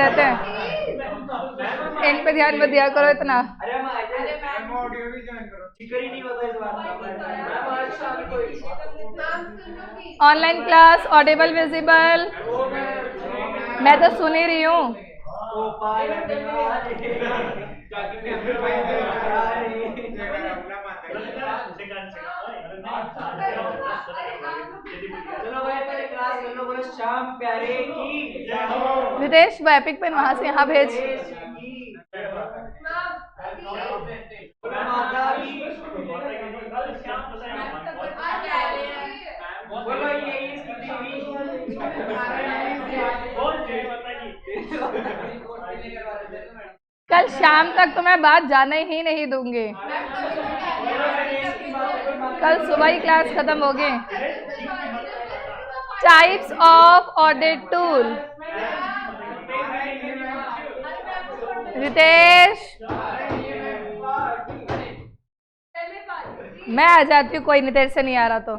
जाते हैं, इन पे ध्यान मत दिया करो इतना। अरे हम ऑडियो भी ज्वाइन करो, जिक्र ही नहीं होता इस बात का। ऑनलाइन क्लास ऑडिबल विजिबल, मैं तो सुन ही रही हूँ। चलो भाई पहले क्लास कर लो, बोलो शाम प्यारे की। रितेश वो एपिक पेन वहां से यहाँ भेज। माता की बोलो यही इसकी देवी। कल शाम तक तो मैं बात जाने ही नहीं दूंगी, कल सुबह ही क्लास खत्म होगी। Types of audit tool, Ritesh मैं आ जाती हूँ, कोई नहीं तेरे से नहीं आ रहा तो।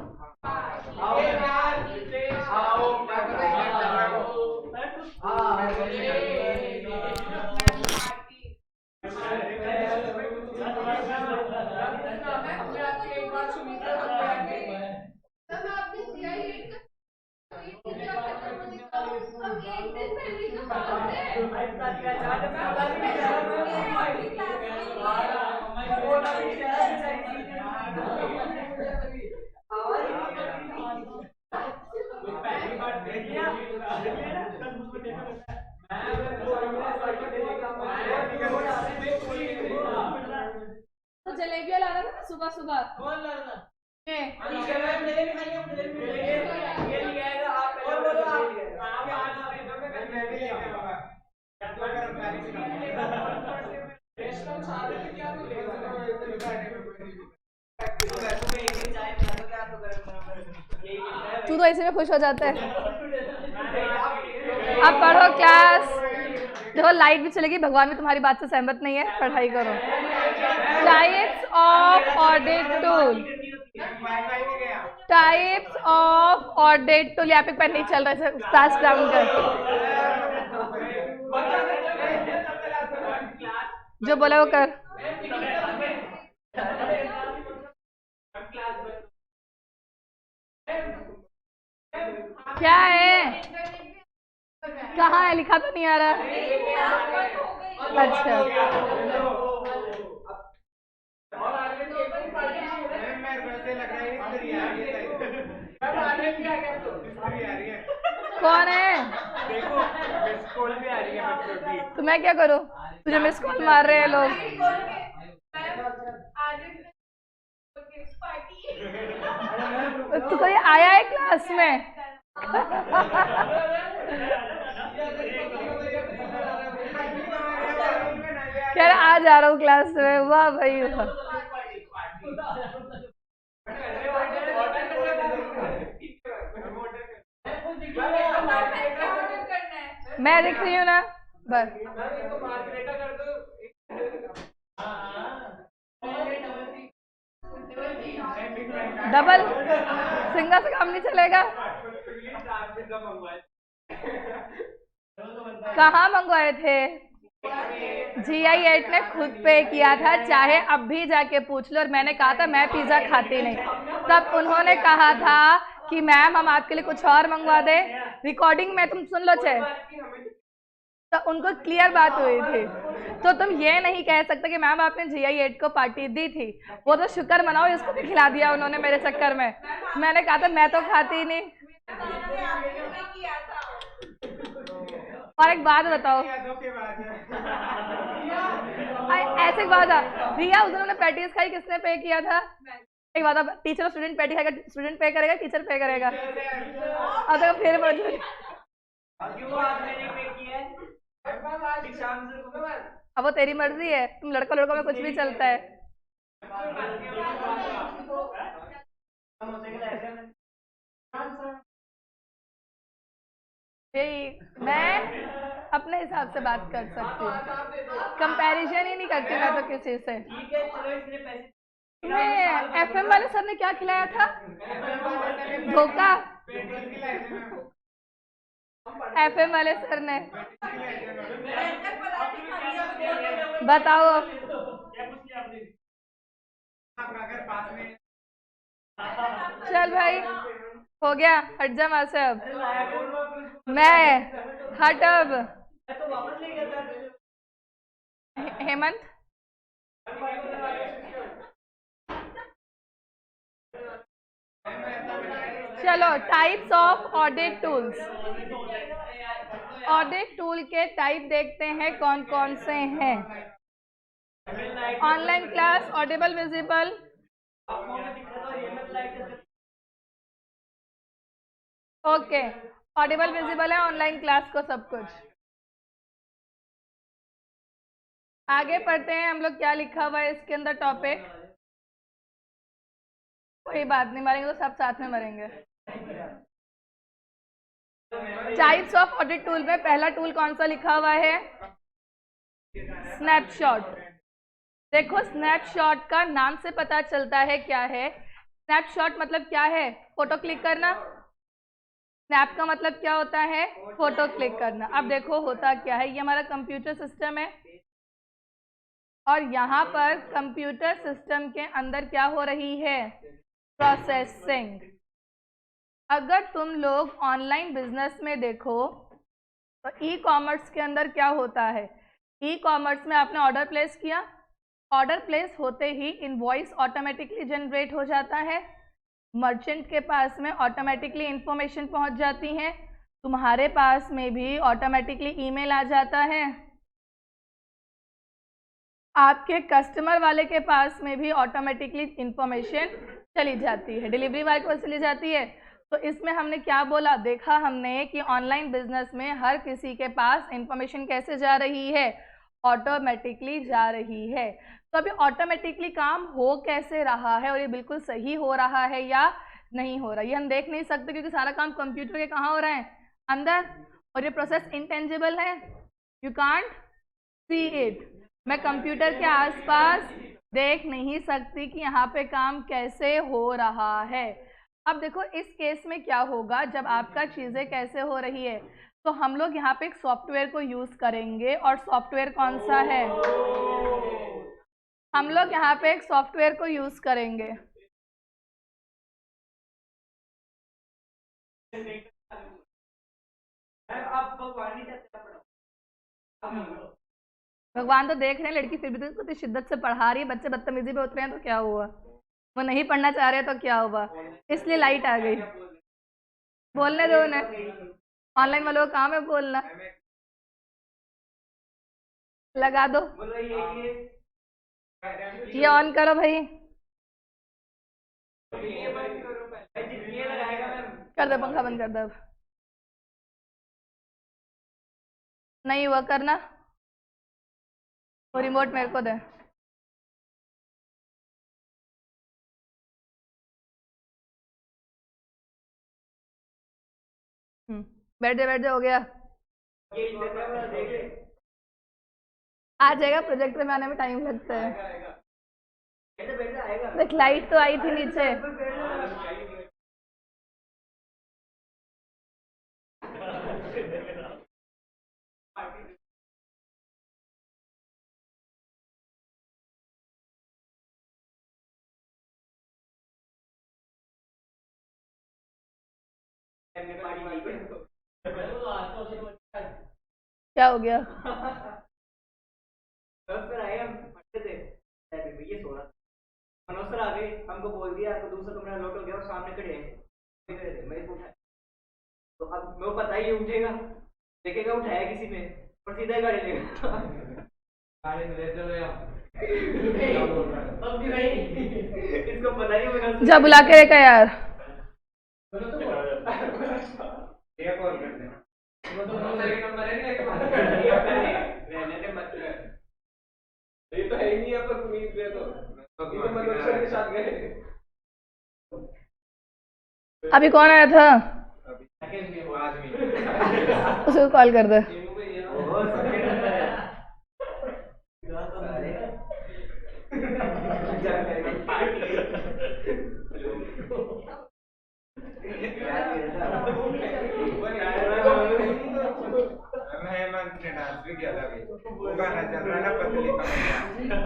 तो जलेबियाँ ला रहा था सुबह सुबह। कौन ला रहा था? तू तो ऐसे में खुश हो जाता है। अब पढ़ो क्लास, देखो लाइट भी चलेगी, भगवान भी तुम्हारी बात से सहमत नहीं है, पढ़ाई करो। Types of audit tool, types of audit tool, यहाँ पे पेन नहीं चल रहा है, स्टार्ट डाउन कर। जो बोला वो कर। क्या है, कहाँ है, लिखा तो नहीं आ रहा। अच्छा कौन है? तो मैं क्या करूँ, तुझे मिस कॉल मार रहे हैं लोग। तो कोई आया है क्लास में? कह रहा आ जा रहा हूँ क्लास में, वाह भाई वाह। मैं दिख रही हूँ ना बस। डबल सिंगल से काम नहीं चलेगा। कहाँ मंगवाए थे? GI8 ने खुद पे किया था, चाहे अब भी जाके पूछ लो। और मैंने कहा था मैं पिज्जा खाती नहीं, तब उन्होंने कहा था कि मैम हम आपके लिए कुछ और मंगवा दे। रिकॉर्डिंग में तुम सुन लो चाहे, तो उनको क्लियर बात हुई थी। तो तुम ये नहीं कह सकते कि मैम आपने GI8 को पार्टी दी थी, वो तो शुक्र मनाओ इसको भी खिला दिया उन्होंने मेरे चक्कर में। मैंने कहा था मैं तो खाती नहीं। और एक बात बताओ, ऐसे एक बात था रिया, उस दिन हमने पैटीज खाई, किसने पे किया था? एक बात, टीचर और स्टूडेंट पैटी खाएगा, स्टूडेंट पे करेगा टीचर पे करेगा? अब तक फिर अब वो तेरी मर्जी है, तुम लड़का लड़का में कुछ भी चलता है। यही मैं अपने हिसाब से बात कर सकती हूँ, कंपैरिजन ही नहीं करती मैं तो किसी से। तुम्हें FM वाले सर ने क्या खिलाया था? धोखा। एफएम वाले सर ने। बताओ अब। आपका घर पास में। चल भाई, हो गया, हट जा वहां से अब। मैं हट अब। तो वापस ले गया हेमंत, चलो types of audit tools. Audit tool के टाइप देखते हैं कौन कौन से हैं। Online class, Audible, visible, okay, Audible visible है ऑनलाइन क्लास को सब कुछ। आगे पढ़ते हैं हम लोग, क्या लिखा हुआ है इसके अंदर टॉपिक। कोई बात नहीं, मरेंगे तो सब साथ में मरेंगे। टाइप्स ऑफ ऑडिट टूल में पहला टूल कौन सा लिखा हुआ है? स्नैपशॉट। देखो स्नैपशॉट का नाम से पता चलता है क्या है। स्नैपशॉट मतलब क्या है? फोटो क्लिक करना। स्नैप का मतलब क्या होता है? फोटो क्लिक करना। अब देखो होता क्या है, ये हमारा कंप्यूटर सिस्टम है और यहाँ पर कंप्यूटर सिस्टम के अंदर क्या हो रही है? प्रोसेसिंग। अगर तुम लोग ऑनलाइन बिजनेस में देखो तो ई कॉमर्स के अंदर क्या होता है? ई कॉमर्स में आपने ऑर्डर प्लेस किया, ऑर्डर प्लेस होते ही इनवॉइस ऑटोमेटिकली जनरेट हो जाता है, मर्चेंट के पास में ऑटोमेटिकली इंफॉर्मेशन पहुंच जाती है, तुम्हारे पास में भी ऑटोमेटिकली ईमेल आ जाता है, आपके कस्टमर वाले के पास में भी ऑटोमेटिकली इंफॉर्मेशन चली जाती है, डिलीवरी वाले के पास चली जाती है। तो इसमें हमने क्या बोला? देखा हमने कि ऑनलाइन बिजनेस में हर किसी के पास इंफॉर्मेशन कैसे जा रही है? ऑटोमेटिकली जा रही है। तो अभी ऑटोमेटिकली काम हो कैसे रहा है और ये बिल्कुल सही हो रहा है या नहीं हो रहा, ये हम देख नहीं सकते क्योंकि सारा काम कंप्यूटर के कहाँ हो रहा है? अंदर। और ये प्रोसेस इंटेंजिबल है, यू कांट सी इट। मैं कंप्यूटर के आसपास देख नहीं सकती कि यहाँ पे काम कैसे हो रहा है। अब देखो इस केस में क्या होगा, जब आपका चीज़ें कैसे हो रही है, तो हम लोग यहाँ पे एक सॉफ्टवेयर को यूज़ करेंगे। और सॉफ्टवेयर कौन सा है? हम लोग यहाँ पे एक सॉफ्टवेयर को यूज़ करेंगे। भगवान तो देख रहे हैं, लड़की फिर भी तो इतनी शिद्दत से पढ़ा रही है, बच्चे बदतमीजी पे उतरे हैं तो क्या हुआ? वो नहीं पढ़ना चाह रहे तो क्या हुआ? इसलिए लाइट आ गई। बोलने दो उन्हें, ऑनलाइन वालों का काम है बोलना। लगा दो, ये ऑन करो भाई, कर दो पंखा बंद कर दो। अब नहीं हुआ करना, वो रिमोट मेरे को दे। बैठ जा बैठ जा, हो गया। आ जाएगा, प्रोजेक्टर में आने में टाइम लगता है। देख लाइट तो आई थी नीचे। क्या हो गया? सर आए, हम पढ़ते थे, ये सो रहा था। मनोज सर आ गए, हमको बोल दिया आपको दूसरा कमरा लॉक हो गया और सामने खड़े हैं। मैं इसको उठाया, तो अब मेरे को पता ही ये उठेगा, देखेगा उठाया किसी ने और सीधा ही गाड़ी लेगा। गाड़ी में ले चलो यार। अब भी नहीं, इसको पता ही होगा। जा बुला के लेकर यार। बोलो तो ये कॉल कर देना। वो तो नंबर है ना, एक बार रहने दे मत कर। ये तो है ही नहीं है पर पुनीत पे तो ये तो मनोज सर के साथ गए। अभी कौन आया था? उसको कॉल कर दे। अभी वो गाना चल रहा है ना पतली कमरिया।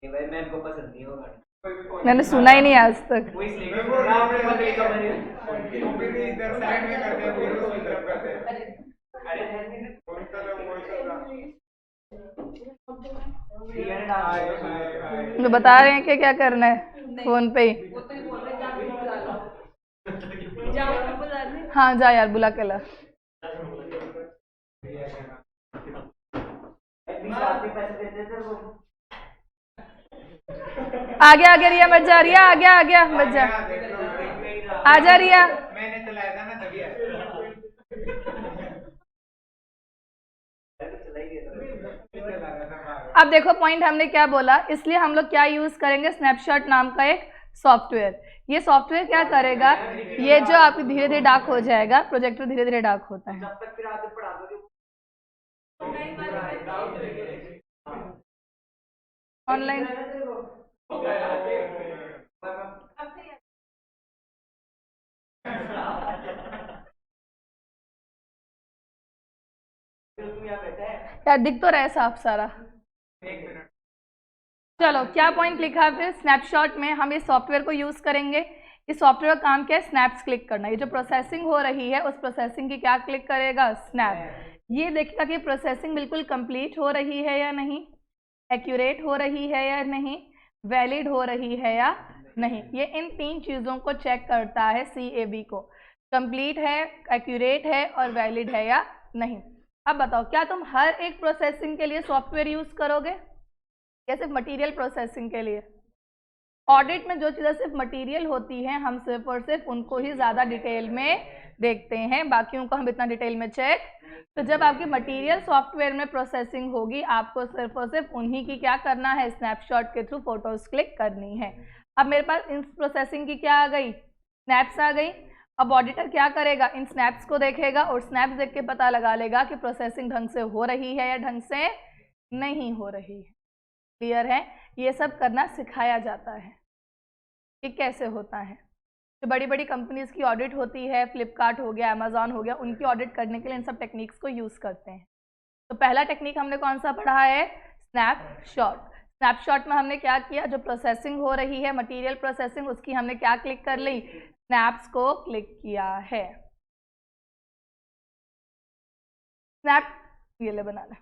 नहीं भाई मैं को पसंद नहीं होगा मैंने सुना ही नहीं आज तक। वो इसलिए भी सुना आपने पतली कमरिया वो भी इधर साइड में करते हैं फिर उसी तरफ करते हैं। अरे कौन सा था वो था? तो बता रहे हैं कि क्या करना है फोन पे ही। हाँ जा यार, बुला के ला। आ गया रिया, मत जा रिया, आ गया मत जा, आ जा रिया। मैंने चलाया था ना तभी आया। अब देखो पॉइंट हमने क्या बोला, इसलिए हम लोग क्या यूज करेंगे, स्नैपशॉट नाम का एक सॉफ्टवेयर। ये सॉफ्टवेयर क्या करेगा, ये जो आपकी धीरे धीरे डार्क हो जाएगा, प्रोजेक्टर धीरे धीरे डार्क होता है। ऑनलाइन यार दिख तो रहा है साफ सारा। चलो क्या पॉइंट लिखा है फिर, स्नैपशॉट में हम इस सॉफ्टवेयर को यूज करेंगे। इस सॉफ्टवेयर का काम क्या है, स्नैप्स क्लिक करना। ये जो प्रोसेसिंग हो रही है उस प्रोसेसिंग की क्या क्लिक करेगा, स्नैप। ये देखेगा कि प्रोसेसिंग बिल्कुल कंप्लीट हो रही है या नहीं, एक्यूरेट हो रही है या नहीं, वैलिड हो रही है या नहीं। ये इन 3 चीज़ों को चेक करता है CAB को, कंप्लीट है, एक्यूरेट है और वैलिड है या नहीं। अब बताओ क्या तुम हर एक प्रोसेसिंग के लिए सॉफ्टवेयर यूज करोगे या सिर्फ मटेरियल प्रोसेसिंग के लिए? ऑडिट में जो चीज़ें सिर्फ मटेरियल होती हैं हम सिर्फ और सिर्फ उनको ही ज़्यादा डिटेल में देखते हैं, बाकियों को हम इतना डिटेल में चेक। तो जब आपकी मटेरियल सॉफ्टवेयर में प्रोसेसिंग होगी आपको सिर्फ और सिर्फ उन्हीं की क्या करना है, स्नैपशॉट के थ्रू फोटोज क्लिक करनी है। अब मेरे पास इन प्रोसेसिंग की क्या आ गई, स्नैप्स आ गई। अब ऑडिटर क्या करेगा, इन स्नैप्स को देखेगा और स्नैप्स देख के पता लगा लेगा कि प्रोसेसिंग ढंग से हो रही है या ढंग से नहीं हो रही है। क्लियर है? ये सब करना सिखाया जाता है कि कैसे होता है। जो बड़ी बड़ी कंपनीज की ऑडिट होती है, फ्लिपकार्ट हो गया, अमेजॉन हो गया, उनकी ऑडिट करने के लिए इन सब टेक्निक्स को यूज़ करते हैं। तो पहला टेक्निक हमने कौन सा पढ़ा है, स्नैपशॉट। स्नैपशॉट में हमने क्या किया, जो प्रोसेसिंग हो रही है मटेरियल प्रोसेसिंग, उसकी हमने क्या क्लिक कर ली, स्नैप्स को क्लिक किया है। स्नैप ये ले बना ले।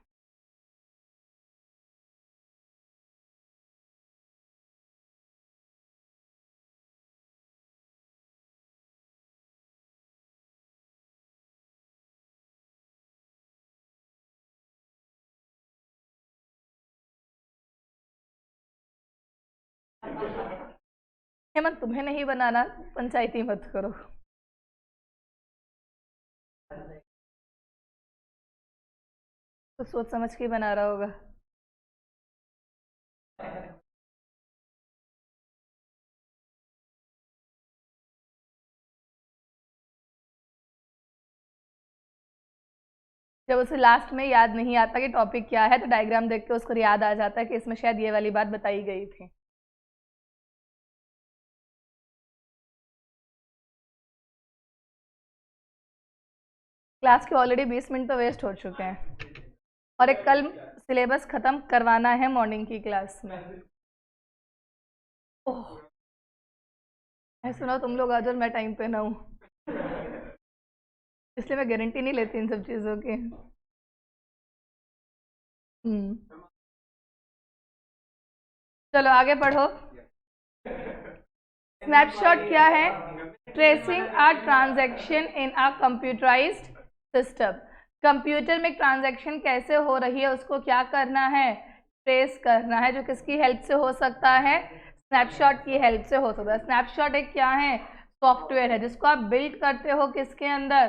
हेमंत तुम्हें नहीं बनाना, पंचायती मत करो। तो सोच समझ के बना रहा होगा। जब उसे लास्ट में याद नहीं आता कि टॉपिक क्या है तो डायग्राम देख के उसको याद आ जाता है कि इसमें शायद ये वाली बात बताई गई थी। क्लास के ऑलरेडी 20 मिनट तो वेस्ट हो चुके हैं और एक कल सिलेबस खत्म करवाना है मॉर्निंग की क्लास में। ओह मैं सुना तुम लोग आज और मैं टाइम पे ना हूँ, इसलिए मैं गारंटी नहीं लेती इन सब चीज़ों की। चलो आगे पढ़ो। स्नैपशॉट क्या है, tracing a transaction in a computerised system. Computer में ट्रांजैक्शन कैसे हो रही है उसको क्या करना है, ट्रेस करना है, जो किसकी हेल्प से हो सकता है, स्नैपशॉट की हेल्प से हो सकता है। स्नैपशॉट एक क्या है, सॉफ्टवेयर है जिसको आप बिल्ड करते हो किसके अंदर,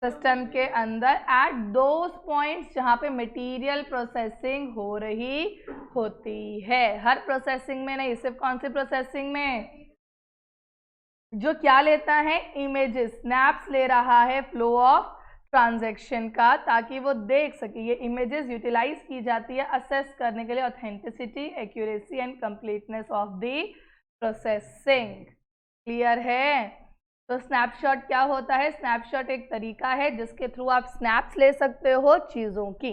सिस्टम के अंदर, एट दोज पॉइंट्स जहाँ पे मटेरियल प्रोसेसिंग हो रही होती है। हर प्रोसेसिंग में नहीं, सिर्फ कौन सी प्रोसेसिंग में, जो क्या लेता है, इमेजेस, स्नैप्स ले रहा है फ्लो ऑफ ट्रांजैक्शन का, ताकि वो देख सके। ये इमेजेस यूटिलाइज की जाती है असेस करने के लिए authenticity, accuracy and completeness of the processing. Clear है? तो स्नैपशॉट क्या होता है? स्नैपशॉट एक तरीका है जिसके थ्रू आप स्नैप्स ले सकते हो चीज़ों की।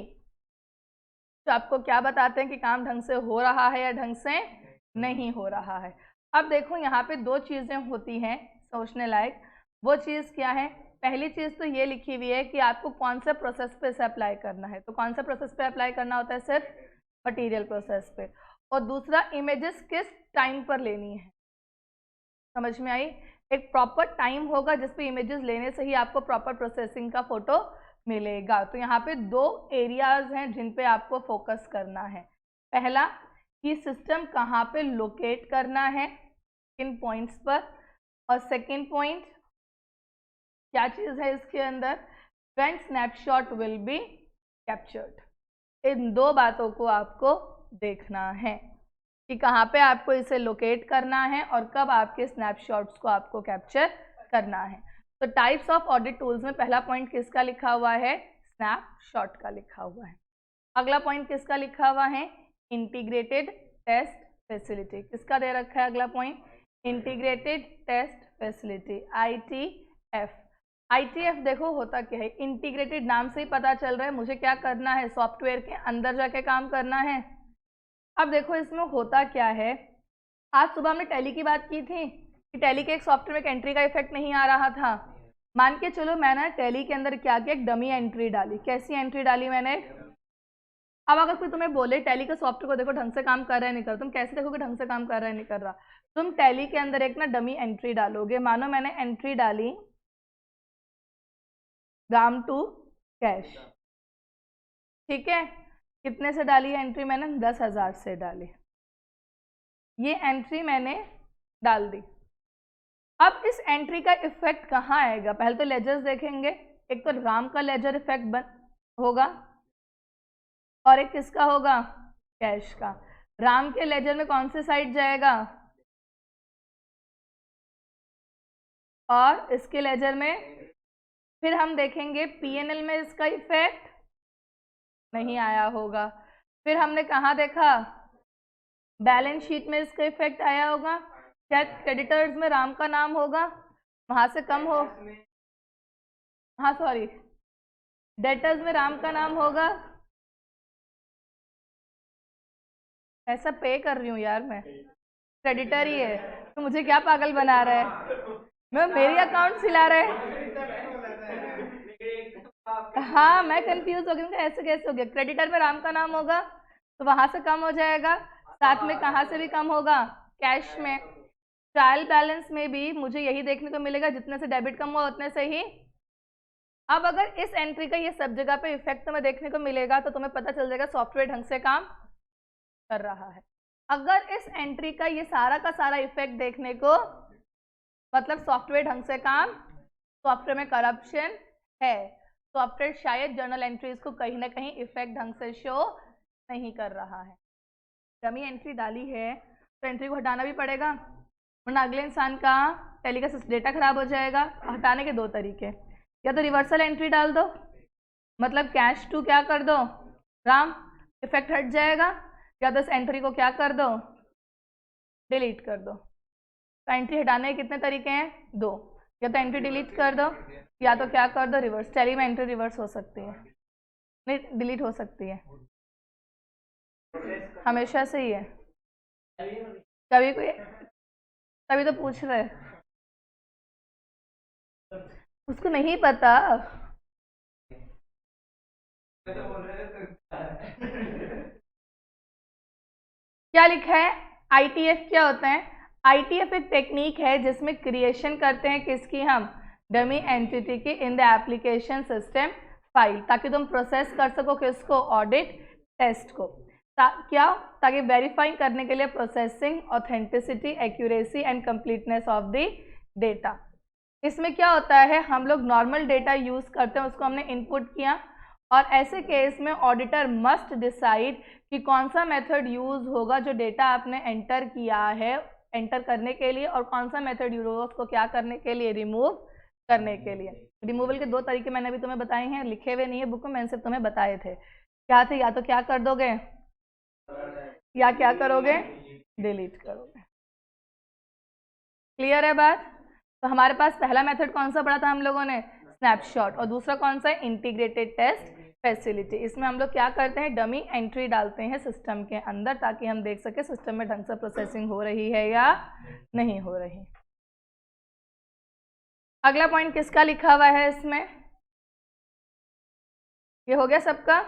तो आपको क्या बताते हैं कि काम ढंग से हो रहा है या ढंग से नहीं हो रहा है। अब देखो यहाँ पे दो चीज़ें होती हैं सोचने लायक। वो चीज़ क्या है? पहली चीज़ तो ये लिखी हुई है कि आपको कौन से प्रोसेस पे इसे अप्लाई करना है। तो कौन से प्रोसेस पे अप्लाई करना होता है? सिर्फ मटीरियल प्रोसेस पे। और दूसरा, इमेजेस किस टाइम पर लेनी है। समझ में आई? एक प्रॉपर टाइम होगा जिस पे इमेजेस लेने से ही आपको प्रॉपर प्रोसेसिंग का फोटो मिलेगा। तो यहाँ पे दो एरियाज हैं जिन पे आपको फोकस करना है। पहला कि सिस्टम कहाँ पे लोकेट करना है, किन पॉइंट्स पर, और सेकेंड पॉइंट क्या चीज़ है इसके अंदर, when snapshot will be captured. इन दो बातों को आपको देखना है कि कहाँ पे आपको इसे लोकेट करना है और कब आपके स्नैपशॉट्स को आपको कैप्चर करना है। तो टाइप्स ऑफ ऑडिट टूल्स में पहला पॉइंट किसका लिखा हुआ है? स्नैपशॉट का लिखा हुआ है। अगला पॉइंट किसका लिखा हुआ है? Integrated test facility. किसका दे रखा है अगला point? Integrated test facility, ITF। ITF देखो होता क्या है, इंटीग्रेटेड नाम से ही पता चल रहा है मुझे क्या करना है, सॉफ्टवेयर के अंदर जाके काम करना है। अब देखो इसमें होता क्या है, आज सुबह हमने टैली की बात की थी कि टैली के एक सॉफ्टवेयर में एक एंट्री का इफेक्ट नहीं आ रहा था। मान के चलो मैंने टैली के अंदर क्या किया, एक डमी एंट्री डाली। कैसी एंट्री डाली मैंने? अब अगर कोई तुम्हें बोले टैली के सॉफ्टवेयर को देखो ढंग से काम कर रहा है नहीं कर रहा, तुम कैसे देखोगे ढंग से काम कर रहा है नहीं कर रहा? तुम टैली के अंदर एक ना डमी एंट्री डालोगे। मानो मैंने एंट्री डाली गाम टू कैश, ठीक है। कितने से डाली है एंट्री मैंने? 10,000 से डाली। ये एंट्री मैंने डाल दी। अब इस एंट्री का इफेक्ट कहाँ आएगा? पहले तो लेजर्स देखेंगे। एक तो राम का लेजर इफेक्ट होगा और एक किसका होगा? कैश का। राम के लेजर में कौन सी साइड जाएगा और इसके लेजर में? फिर हम देखेंगे PNL में इसका इफेक्ट नहीं आया होगा। फिर हमने कहाँ देखा? बैलेंस शीट में इसका इफेक्ट आया होगा। क्या क्रेडिटर्स में राम का नाम होगा? वहां से कम हो, हाँ सॉरी, डेटर्स में राम का नाम होगा। ऐसा पे कर रही हूँ यार मैं, क्रेडिटर ही है तो मुझे क्या पागल बना रहा है? मेरी अकाउंट सिला रहे हाँ मैं कंफ्यूज हो गई, ऐसे कैसे हो गया? क्रेडिटर में राम का नाम होगा तो वहां से कम हो जाएगा, साथ में कहाँ से भी कम होगा? कैश में। ट्रायल बैलेंस में भी मुझे यही देखने को मिलेगा, जितने से डेबिट कम हुआ उतने से ही। अब अगर इस एंट्री का ये सब जगह पे इफेक्ट तुम्हें देखने को मिलेगा तो तुम्हें पता चल जाएगा सॉफ्टवेयर ढंग से काम कर रहा है। अगर इस एंट्री का ये सारा का सारा इफेक्ट देखने को मतलब सॉफ्टवेयर ढंग से काम, सॉफ्टवेयर में करप्शन है, सॉफ्टवेयर शायद जर्नल एंट्रीज को कहीं ना कहीं इफेक्ट ढंग से शो नहीं कर रहा है। डमी एंट्री डाली है तो एंट्री को हटाना भी पड़ेगा, वरना अगले इंसान का टैली का डेटा खराब हो जाएगा। हटाने के दो तरीके, या तो रिवर्सल एंट्री डाल दो, मतलब कैश टू क्या कर दो राम, इफेक्ट हट जाएगा, या तो इस एंट्री को क्या कर दो डिलीट कर दो। तो एंट्री हटाने के कितने तरीके हैं? दो, या तो एंट्री डिलीट कर दो या तो क्या कर दो रिवर्स। टैली में एंट्री रिवर्स हो सकती है, नहीं डिलीट हो सकती है, हमेशा से ही है। कभी कोई तभी तो पूछ रहे, उसको नहीं पता। क्या लिखा है? ITF क्या होता है? ITF एक टेक्निक है जिसमें क्रिएशन करते हैं किसकी? हम डमी एंटिटी की in the application system file, ताकि तुम प्रोसेस कर सको किसको? ऑडिट टेस्ट को। क्या? ताकि वेरीफाई करने के लिए processing, authenticity, accuracy and completeness of the data. इसमें क्या होता है, हम लोग नॉर्मल डेटा यूज करते हैं, उसको हमने इनपुट किया और ऐसे केस में ऑडिटर मस्ट डिसाइड कि कौन सा मेथड यूज होगा जो डेटा आपने एंटर किया है एंटर करने के लिए, और कौन सा मेथड यूज होगा उसको क्या करने के लिए? रिमूव करने के लिए। रिमूवल के दो तरीके मैंने अभी तुम्हें बताए हैं, लिखे हुए नहीं है बुक में, मैंने सिर्फ तुम्हें बताए थे। क्या थे? या तो क्या कर दोगे या क्या करोगे? डिलीट करोगे। क्लियर है बात? तो हमारे पास पहला मेथड कौन सा पढ़ा था हम लोगों ने, स्नैपशॉट, और दूसरा कौन सा है, इंटीग्रेटेड टेस्ट फैसिलिटी। इसमें हम लोग क्या करते हैं, डमी एंट्री डालते हैं सिस्टम के अंदर ताकि हम देख सके सिस्टम में ढंग से प्रोसेसिंग हो रही है या नहीं हो रही। अगला पॉइंट किसका लिखा हुआ है इसमें, ये हो गया सबका।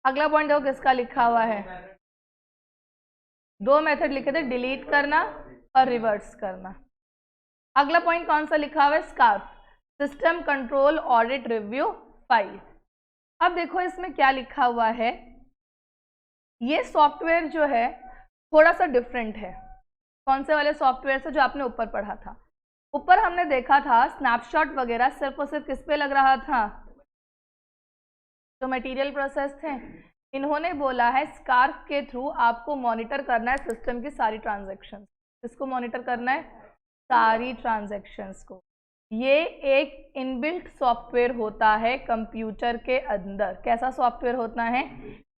अगला पॉइंट देखो किसका लिखा हुआ है, दो मेथड लिखे थे, डिलीट करना और रिवर्स करना। अगला पॉइंट कौन सा लिखा हुआ है, scarf, system control audit review file. अब देखो इसमें क्या लिखा हुआ है, ये सॉफ्टवेयर जो है थोड़ा सा डिफरेंट है कौन से वाले सॉफ्टवेयर से जो आपने ऊपर पढ़ा था। ऊपर हमने देखा था स्नैपशॉट वगैरह सिर्फ और सिर्फ किस पे लग रहा था, तो मटेरियल प्रोसेस थे। इन्होंने बोला है स्कार्फ के थ्रू आपको मॉनिटर करना है सिस्टम की सारी ट्रांजैक्शंस। किसको मॉनिटर करना है, सारी ट्रांजैक्शंस को। ये एक इनबिल्ट सॉफ्टवेयर होता है कंप्यूटर के अंदर। कैसा सॉफ्टवेयर होता है,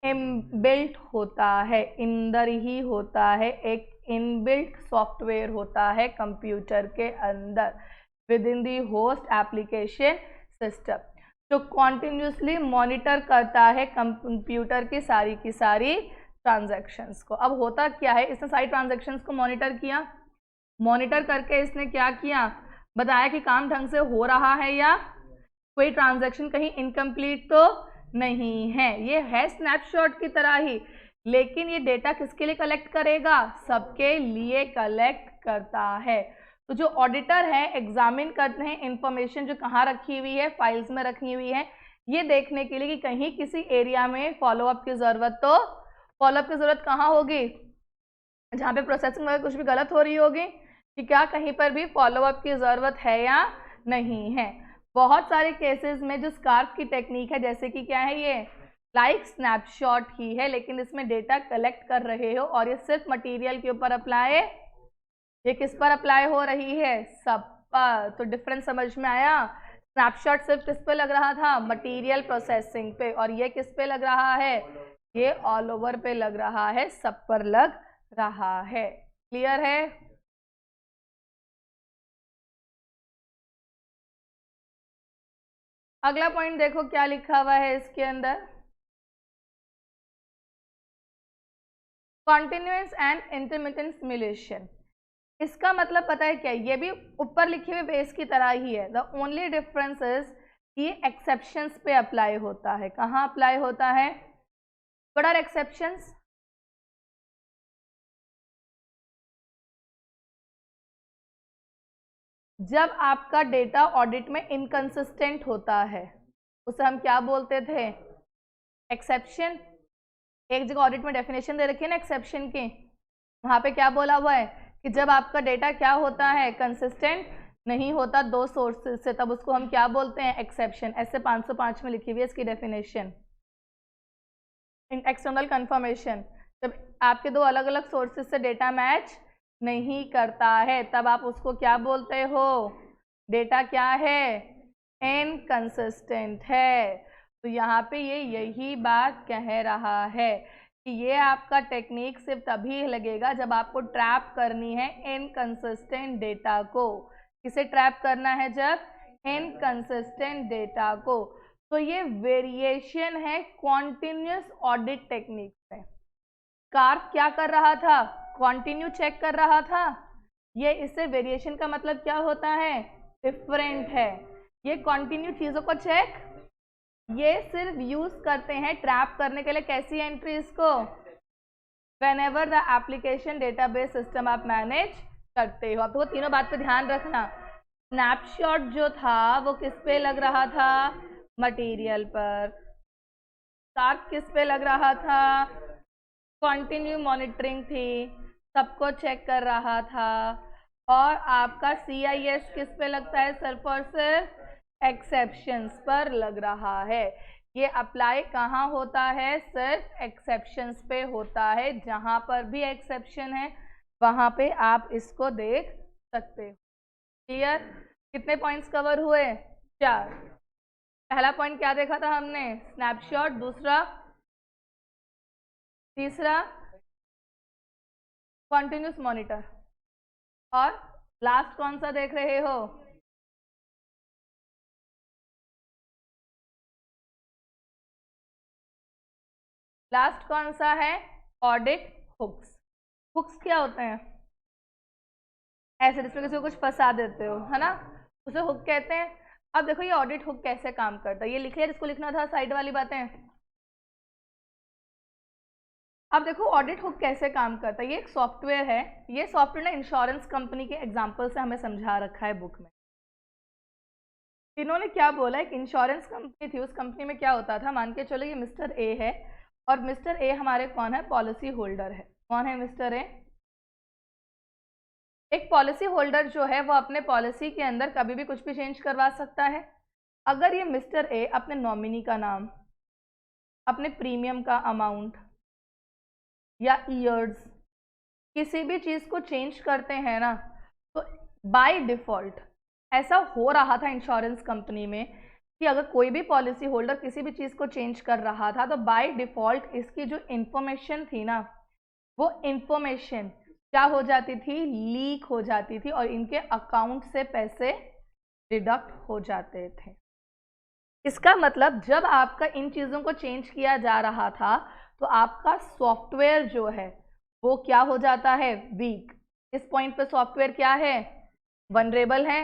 इनबिल्ट होता है, अंदर ही होता है, एक इनबिल्ट सॉफ्टवेयर होता है कंप्यूटर के अंदर with in the host application system, जो कॉन्टिन्यूसली मॉनिटर करता है कंप्यूटर की सारी ट्रांजैक्शंस को। अब होता क्या है, इसने सारी ट्रांजैक्शंस को मॉनिटर किया, मॉनिटर करके इसने क्या किया, बताया कि काम ढंग से हो रहा है या कोई ट्रांजैक्शन कहीं इनकम्प्लीट तो नहीं है। ये है स्नैपशॉट की तरह ही, लेकिन ये डेटा किसके लिए कलेक्ट करेगा, सबके लिए कलेक्ट करता है। तो जो ऑडिटर है एग्जामिन करते हैं इंफॉर्मेशन जो कहाँ रखी हुई है, फाइल्स में रखी हुई है, ये देखने के लिए कि कहीं किसी एरिया में फॉलोअप की ज़रूरत, तो फॉलोअप की ज़रूरत कहाँ होगी, जहाँ पे प्रोसेसिंग वगैरह कुछ भी गलत हो रही होगी, कि क्या कहीं पर भी फॉलोअप की ज़रूरत है या नहीं है। बहुत सारे केसेस में जो स्कार्फ की टेक्निक है, जैसे कि क्या है, ये लाइक स्नैपशॉट ही है, लेकिन इसमें डेटा कलेक्ट कर रहे हो और ये सिर्फ मटेरियल के ऊपर अप्लाई, ये किस पर अप्लाई हो रही है, सब पर। तो डिफरेंस समझ में आया, स्नैपशॉट सिर्फ किस पे लग रहा था, मटेरियल प्रोसेसिंग पे, और ये किस पे लग रहा है, ये ऑल ओवर पे लग रहा है, सब पर लग रहा है। क्लियर है। अगला पॉइंट देखो क्या लिखा हुआ है इसके अंदर, कॉन्टिन्यूअस एंड इंटरमिटेंट सिमुलेशन। इसका मतलब पता है क्या, ये भी ऊपर लिखे हुए बेस की तरह ही है। द ओनली डिफरेंस इज ये एक्सेप्शंस पे अप्लाई होता है। कहाँ अप्लाई होता है, व्हाट आर एक्सेप्शंस, जब आपका डेटा ऑडिट में इनकंसिस्टेंट होता है उसे हम क्या बोलते थे, एक्सेप्शन। एक जगह ऑडिट में डेफिनेशन दे रखी है ना एक्सेप्शन की, वहाँ पे क्या बोला हुआ है कि जब आपका डेटा क्या होता है, कंसिस्टेंट नहीं होता दो सोर्सेज से, तब उसको हम क्या बोलते हैं, एक्सेप्शन। ऐसे 505 में लिखी हुई है इसकी डेफिनेशन। एक्सटर्नल कंफर्मेशन, जब आपके दो अलग अलग सोर्सेज से डेटा मैच नहीं करता है तब आप उसको क्या बोलते हो, डेटा क्या है, इनकंसिस्टेंट है। तो यहाँ पे ये यही बात कह रहा है कि ये आपका टेक्निक सिर्फ तभी लगेगा जब आपको ट्रैप करनी है इनकंसिस्टेंट डेटा को। किसे ट्रैप करना है, जब इनकंसिस्टेंट डेटा को। तो ये वेरिएशन है कॉन्टिन्यूस ऑडिट टेक्निक में। स्कार्फ क्या कर रहा था, कॉन्टिन्यू चेक कर रहा था, ये इससे वेरिएशन का मतलब क्या होता है, डिफरेंट है। ये कॉन्टिन्यू चीज़ों को चेक, ये सिर्फ यूज करते हैं ट्रैप करने के लिए कैसी एंट्रीज को, whenever the application database system आप मैनेज करते हो। आपको तीनों बात पे ध्यान रखना। स्नैपशॉट जो था वो किस पे लग रहा था, मटेरियल पर। स्कार्फ किस पे लग रहा था, कंटिन्यू मॉनिटरिंग थी, सबको चेक कर रहा था। और आपका CIS किस पे लगता है, सिर्फ और सिर्फ एक्सेप्शंस पर लग रहा है। ये अप्लाई कहाँ होता है, सिर्फ एक्सेप्शंस पे होता है। जहाँ पर भी एक्सेप्शन है वहाँ पे आप इसको देख सकते हो। क्लियर। कितने पॉइंट्स कवर हुए, 4। पहला पॉइंट क्या देखा था हमने, स्नैपशॉट, दूसरा, तीसरा कॉन्टिन्यूस मॉनिटर, और लास्ट कौन सा देख रहे हो? लास्ट कौन सा है? Audit hooks. हुक्स क्या होते हैं? ऐसे जिसमें किसी को कुछ फंसा देते हो, है ना, उसे हुक कहते हैं। अब देखो ये ऑडिट हुक कैसे काम करता है, ये लिख लिया जिसको लिखना था, साइड वाली बातें। अब देखो ऑडिट हुक कैसे काम करता है। ये एक सॉफ्टवेयर है, ये सॉफ्टवेयर ना इंश्योरेंस कंपनी के एग्जाम्पल से हमें समझा रखा है बुक में। इन्होंने क्या बोला, एक इंश्योरेंस कंपनी थी, उस कंपनी में क्या होता था, मान के चलो ये मिस्टर ए है और मिस्टर ए हमारे कौन है? पॉलिसी होल्डर है। कौन है मिस्टर ए? एक पॉलिसी होल्डर जो है वो अपने पॉलिसी के अंदर कभी भी कुछ भी चेंज करवा सकता है। अगर ये मिस्टर ए अपने नॉमिनी का नाम, अपने प्रीमियम का अमाउंट या ईयर्स, किसी भी चीज़ को चेंज करते हैं ना, तो बाय डिफ़ॉल्ट ऐसा हो रहा था इंश्योरेंस कंपनी में कि अगर कोई भी पॉलिसी होल्डर किसी भी चीज़ को चेंज कर रहा था तो बाय डिफ़ॉल्ट इसकी जो इन्फॉर्मेशन थी ना, वो इन्फॉर्मेशन क्या हो जाती थी? लीक हो जाती थी और इनके अकाउंट से पैसे डिडक्ट हो जाते थे। इसका मतलब जब आपका इन चीज़ों को चेंज किया जा रहा था तो आपका सॉफ्टवेयर जो है वो क्या हो जाता है? वीक। इस पॉइंट पे सॉफ्टवेयर क्या है? वनरेबल है।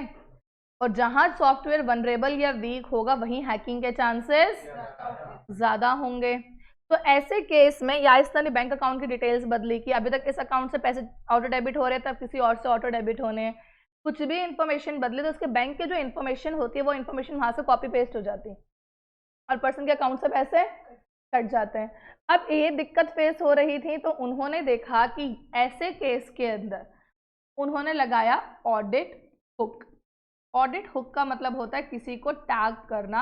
और जहां सॉफ्टवेयर वनरेबल या वीक होगा वहीं हैकिंग के चांसेस ज़्यादा होंगे। तो ऐसे केस में या इस तरह बैंक अकाउंट की डिटेल्स बदली कि अभी तक इस अकाउंट से पैसे ऑटो डेबिट हो रहे थे, अब किसी और से ऑटो डेबिट होने हैं, कुछ भी इन्फॉर्मेशन बदले तो उसके बैंक के जो इन्फॉर्मेशन होती है वो इन्फॉर्मेशन वहाँ से कॉपी पेस्ट हो जाती है और पर्सन के अकाउंट से पैसे कट जाते हैं। अब ये दिक्कत फेस हो रही थी तो उन्होंने देखा कि ऐसे केस के अंदर उन्होंने लगाया ऑडिट हुक। ऑडिट हुक का मतलब होता है किसी को टैग करना,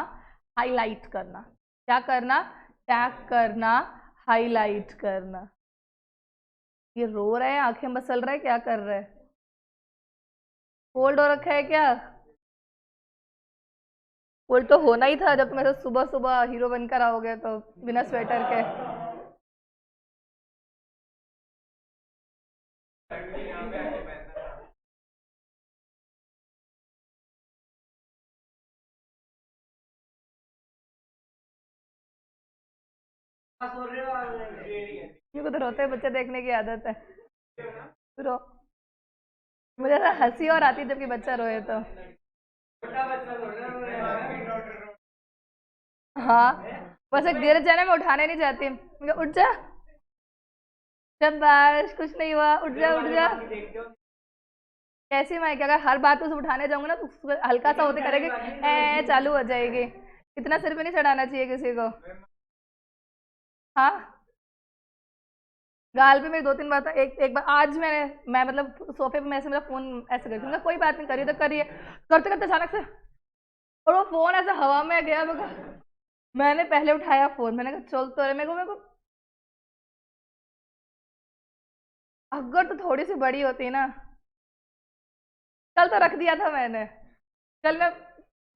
हाईलाइट करना। क्या करना? टैग करना, हाईलाइट करना। ये रो रहा है, आंखें मसल रहा है, क्या कर रहा है? कोल्ड हो रखा है क्या? कोल्ड तो होना ही था जब तुम ऐसे सुबह सुबह हीरो बनकर आओगे तो बिना स्वेटर के। क्यों तो रोते हुए बच्चे देखने की आदत है। रो, मुझे ऐसा हंसी और आती है जबकि बच्चा रोए तो। हाँ, बस एक गिर जाने में उठाने नहीं जाती, मैं कहा, उठ जा, शाबाश, कुछ नहीं हुआ, उठ जा उठ जा। कैसी मैं क्या, अगर हर बात उसे उठाने जाऊंगा ना तो उसको हल्का सा होते करेगी, ए चालू हो जाएगी। इतना सिर पे नहीं चढ़ाना चाहिए किसी को। हाँ, गाल पे मेरी 2-3 बार था। एक बार आज मैं मतलब सोफे पे मैं ऐसे मेरा फोन ऐसे करती हूँ, कोई बात नहीं, करिए तो करिए, करते करते अचानक से और वो फोन ऐसे हवा में गया। मैंने पहले उठाया फोन, मैंने कहा चल तो रहे, मेरे को अगर तो थोड़ी सी बड़ी होती ना, कल तो रख दिया था मैंने। कल मैं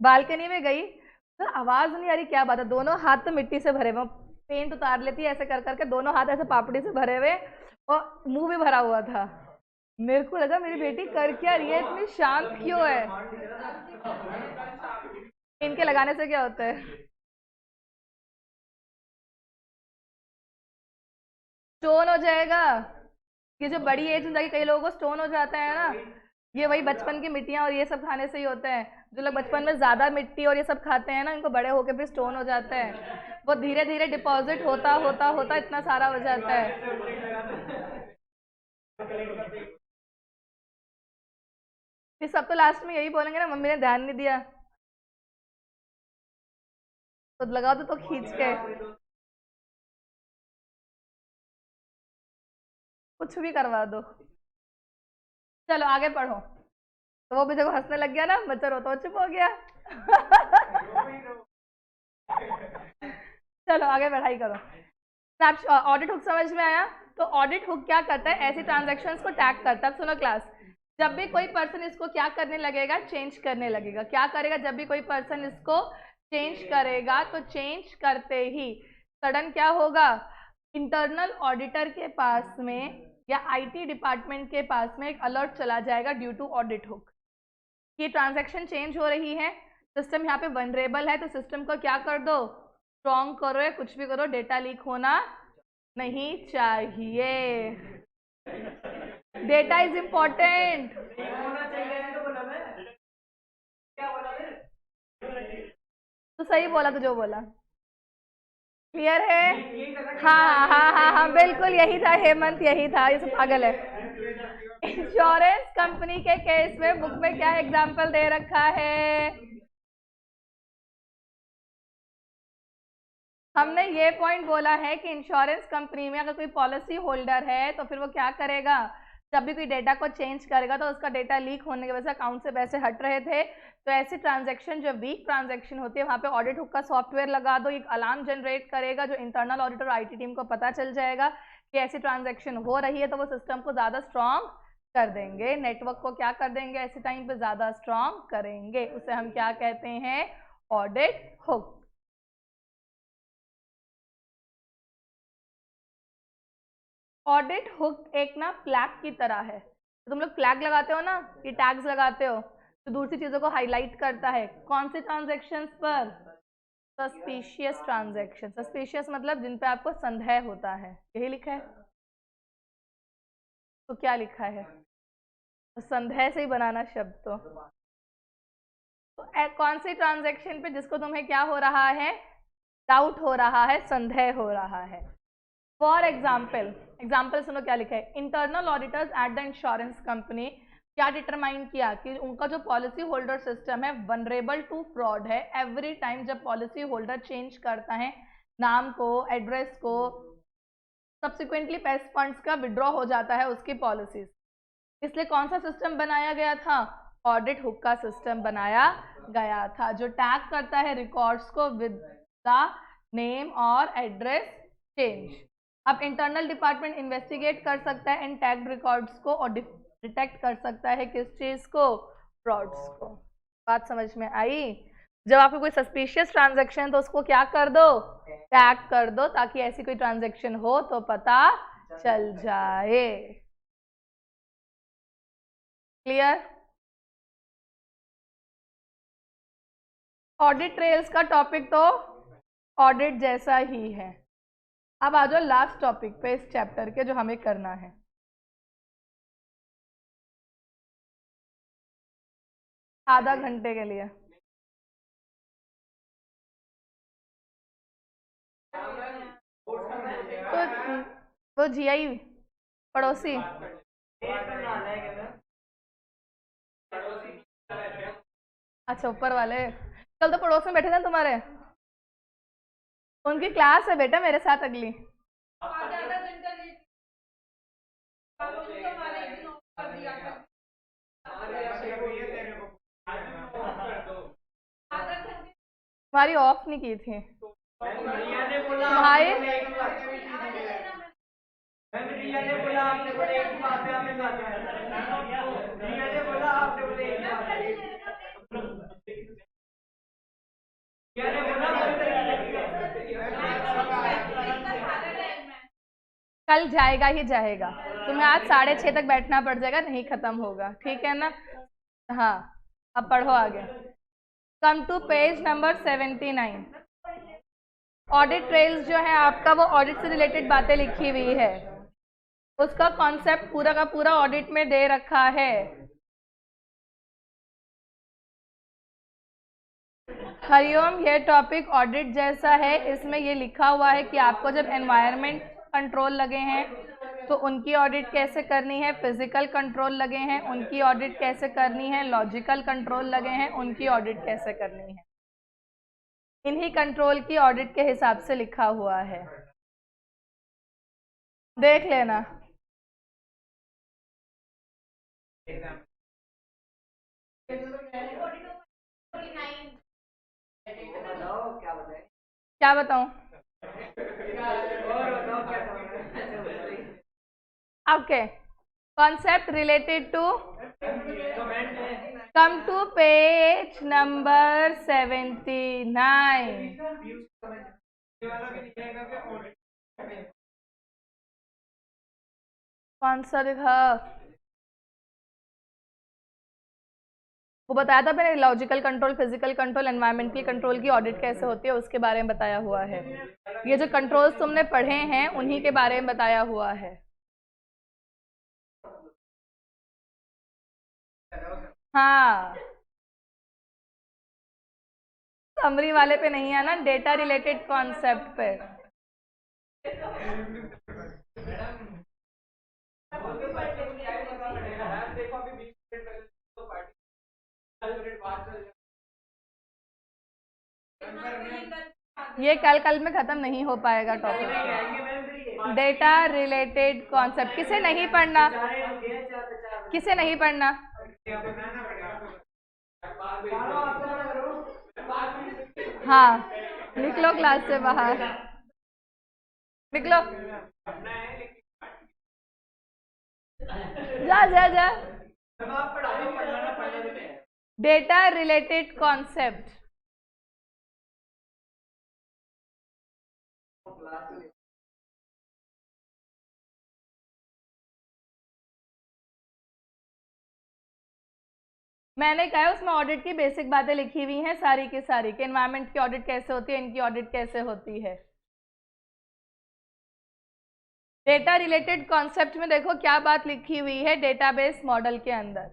बालकनी में गई तो आवाज नहीं आ रही, क्या बात है, दोनों हाथ तो मिट्टी से भरे हुए, पेंट उतार लेती है ऐसे कर करके, दोनों हाथ ऐसे पापड़ी से भरे हुए और मुंह भी भरा हुआ था। मेरे को लगा मेरी बेटी कर क्या रही है, इतनी शांत क्यों है। इनके लगाने से क्या होता है? स्टोन हो जाएगा। ये जो बड़ी एज में जाके कई लोगों को स्टोन हो जाता है ना, ये वही बचपन की मिट्टियाँ और ये सब खाने से ही होता है। जो लोग बचपन में ज्यादा मिट्टी और ये सब खाते हैं ना, इनको बड़े होके फिर स्टोन हो जाता है। वो धीरे धीरे डिपॉजिट होता होता होता इतना सारा हो जाता है। फिर सब तो लास्ट में यही बोलेंगे ना, मम्मी ने ध्यान नहीं दिया, तो लगाओ तो खींच के कुछ भी करवा दो। चलो आगे पढ़ो। तो वो भी देखो हंसने लग गया ना, बच्चा रोता चुप हो गया। चलो आगे पढ़ाई करो। ऑडिट हुक समझ में आया? तो ऑडिट हुक क्या करता है? ऐसी ट्रांजैक्शंस को टैग करता है। सुनो क्लास, जब भी कोई पर्सन इसको क्या करने लगेगा? चेंज करने लगेगा। क्या करेगा? जब भी कोई पर्सन इसको चेंज करेगा तो चेंज करते ही सडन क्या होगा? इंटरनल ऑडिटर के पास में या आईटी डिपार्टमेंट के पास में एक अलर्ट चला जाएगा ड्यू टू ऑडिट हुक। ये ट्रांजैक्शन चेंज हो रही है, सिस्टम यहाँ पे वनरेबल है, तो सिस्टम को क्या कर दो, स्ट्रॉन्ग करो या कुछ भी करो, डेटा लीक होना नहीं चाहिए। Data is important. तो सही बोला, तो जो बोला क्लियर है। हाँ हाँ हाँ हाँ बिल्कुल यही था हेमंत, यही था, ये सब पागल है। इंश्योरेंस कंपनी के केस में बुक में क्या एग्जाम्पल दे रखा है, हमने ये पॉइंट बोला है कि इंश्योरेंस कंपनी में अगर कोई पॉलिसी होल्डर है तो फिर वो क्या करेगा, जब भी कोई डेटा को चेंज करेगा तो उसका डेटा लीक होने की वजह से अकाउंट से पैसे हट रहे थे, तो ऐसी ट्रांजैक्शन जो वीक ट्रांजैक्शन होती है वहाँ पे ऑडिट हुक का सॉफ्टवेयर लगा दो, एक अलार्म जनरेट करेगा जो इंटरनल ऑडिटर और आईटी टीम को पता चल जाएगा कि ऐसी ट्रांजैक्शन हो रही है, तो वो सिस्टम को ज़्यादा स्ट्रॉन्ग कर देंगे, नेटवर्क को क्या कर देंगे, ऐसे टाइम पे ज़्यादा स्ट्रॉन्ग करेंगे। उसे हम क्या कहते हैं, ऑडिट हुक। ऑडिट हुक एक ना फ्लैग की तरह है, तो तुम लोग फ्लैग लगाते हो ना, ये टैग्स लगाते हो, तो दूसरी चीज़ों को हाईलाइट करता है, कौन से ट्रांजैक्शंस पर, सस्पिशियस ट्रांजैक्शन। सस्पिशियस मतलब जिन पे आपको संदेह होता है, यही लिखा है, तो क्या लिखा है, तो संदेह से ही बनाना शब्द। तो कौन सी ट्रांजैक्शन पे जिसको तुम्हें क्या हो रहा है, डाउट हो रहा है, संदेह हो रहा है। फॉर एग्जाम्पल सुनो क्या लिखा है, internal auditors at the insurance company क्या डिटरमाइन किया कि उनका जो पॉलिसी होल्डर सिस्टम है वनरेबल टू फ्रॉड है। एवरी टाइम जब पॉलिसी होल्डर चेंज करता है नाम को, एड्रेस को, सब्सिक्वेंटली पैसे फंड्स का विड्रॉ हो जाता है उसकी पॉलिसीज, इसलिए कौन सा सिस्टम बनाया गया था, ऑडिट हुक का सिस्टम बनाया गया था, जो टैग करता है रिकॉर्ड्स को विद द नेम और एड्रेस चेंज। अब इंटरनल डिपार्टमेंट इन्वेस्टिगेट कर सकता है इन टैग्ड रिकॉर्ड्स को और डिटेक्ट कर सकता है किस चीज को, फ्रॉड्स को। बात समझ में आई। जब आपको कोई सस्पिशियस ट्रांजैक्शन तो उसको क्या कर दो, टैग कर दो, ताकि ऐसी कोई ट्रांजैक्शन हो तो पता चल जाए। क्लियर। ऑडिट ट्रेल्स का टॉपिक तो ऑडिट जैसा ही है। अब आ जाओ लास्ट टॉपिक पे इस चैप्टर के, जो हमें करना है। आधा घंटे के लिए। तो वो जीआई पड़ोसी, अच्छा ऊपर वाले, कल तो पड़ोस में बैठे थे तुम्हारे, उनकी क्लास है बेटा मेरे साथ अगली। तुम्हारी ऑफ नहीं की थी भाई, रिया ने बोला, आपने बोला एक ही बात है, आपने कहा रिया ने बोला, आपने बोला एक ही बात है, रिया ने बोला कल जाएगा ही जाएगा, तुम्हें आज 6:30 तक बैठना पड़ जाएगा, नहीं खत्म होगा, ठीक है ना। हाँ अब पढ़ो आगे। Come to page number 79। Audit trails जो है आपका, वो ऑडिट से रिलेटेड बातें लिखी हुई है, उसका कॉन्सेप्ट पूरा का पूरा ऑडिट में दे रखा है। हरिओम, ये टॉपिक ऑडिट जैसा है, इसमें ये लिखा हुआ है कि आपको जब एनवायरनमेंट कंट्रोल लगे हैं तो उनकी ऑडिट कैसे करनी है, फिजिकल कंट्रोल लगे हैं उनकी ऑडिट कैसे करनी है, लॉजिकल कंट्रोल लगे हैं उनकी ऑडिट कैसे करनी है। इन्हीं कंट्रोल की ऑडिट के हिसाब से लिखा हुआ है, देख लेना। क्या बताऊं, और बताओ क्या okay. Concept related to, come to page number 79। कौन सा दिखा? वो बताया था मैंने, logical control, physical control, environmental control की ऑडिट कैसे होती है उसके बारे में बताया हुआ है। ये जो कंट्रोल्स तुमने पढ़े हैं उन्हीं के बारे में बताया हुआ है। हाँ, समरी वाले पे नहीं है ना, डेटा रिलेटेड कॉन्सेप्ट पे। ये कल में खत्म नहीं हो पाएगा टॉपिक। डेटा रिलेटेड कॉन्सेप्ट किसे नहीं पढ़ना, किसे नहीं पढ़ना? हाँ, निकलो क्लास से बाहर, निकलो, जा जा जा। डेटा रिलेटेड कॉन्सेप्ट, मैंने कहा है उसमें ऑडिट की बेसिक बातें लिखी हुई हैं सारी की सारी, कि एनवायरनमेंट की ऑडिट कैसे होती है, इनकी ऑडिट कैसे होती है। डेटा रिलेटेड कॉन्सेप्ट में देखो क्या बात लिखी हुई है। डेटाबेस मॉडल के अंदर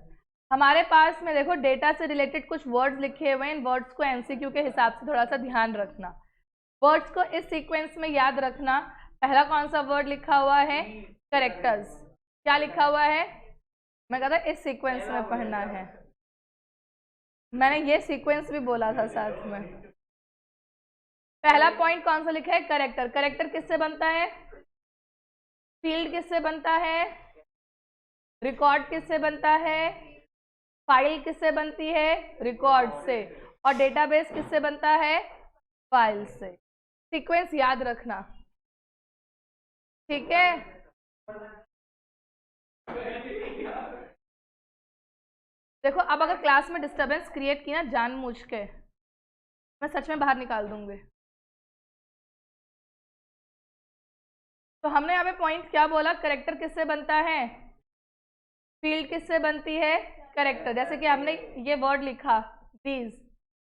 हमारे पास में देखो डेटा से रिलेटेड कुछ वर्ड्स लिखे हुए हैं। इन वर्ड्स को एमसीक्यू के हिसाब से थोड़ा सा ध्यान रखना, वर्ड्स को इस सीक्वेंस में याद रखना। पहला कौन सा वर्ड लिखा हुआ है? कैरेक्टर्स। क्या लिखा हुआ है? मैं कहता इस सीक्वेंस में पढ़ना है, मैंने ये सीक्वेंस भी बोला था साथ में। पहला पॉइंट कौन सा लिखा है? कैरेक्टर। कैरेक्टर किससे बनता है? फील्ड किससे बनता है? रिकॉर्ड किससे बनता है? फाइल किससे बनती है? रिकॉर्ड से। और डेटाबेस किससे बनता है? फाइल से। सीक्वेंस याद रखना, ठीक है? देखो अब अगर क्लास में डिस्टरबेंस क्रिएट की ना जानबूझ के, मैं सच में बाहर निकाल दूंगी। तो हमने यहाँ पे पॉइंट क्या बोला? कैरेक्टर किससे बनता है? फील्ड किससे बनती है? कैरेक्टर। जैसे कि हमने ये वर्ड लिखा दीज,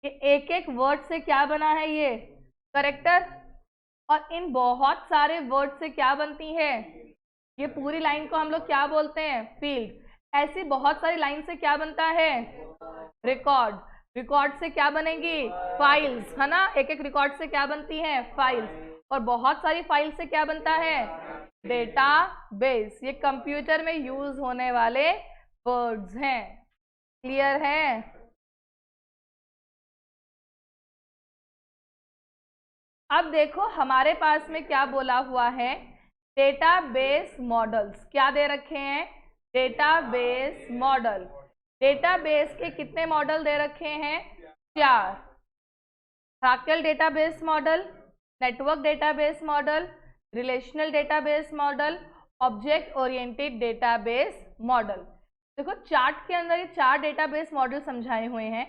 ये एक एक वर्ड से क्या बना है? ये कैरेक्टर। और इन बहुत सारे वर्ड से क्या बनती है? ये पूरी लाइन को हम लोग क्या बोलते हैं? फील्ड। ऐसी बहुत सारी लाइन से क्या बनता है? रिकॉर्ड। रिकॉर्ड से क्या बनेगी? फाइल्स, है ना? एक एक रिकॉर्ड से क्या बनती है? फाइल्स। और बहुत सारी फाइल से क्या बनता है? डेटाबेस। ये कंप्यूटर में यूज होने वाले वर्ड्स हैं। क्लियर है? अब देखो हमारे पास में क्या बोला हुआ है? डेटाबेस मॉडल्स क्या दे रखे हैं? Database model. डेटाबेस के कितने मॉडल दे रखे हैं? 4। Hierarchical database model, network database model, relational database model, object oriented database model. देखो चार्ट के अंदर ये 4 डेटाबेस मॉडल समझाए हुए हैं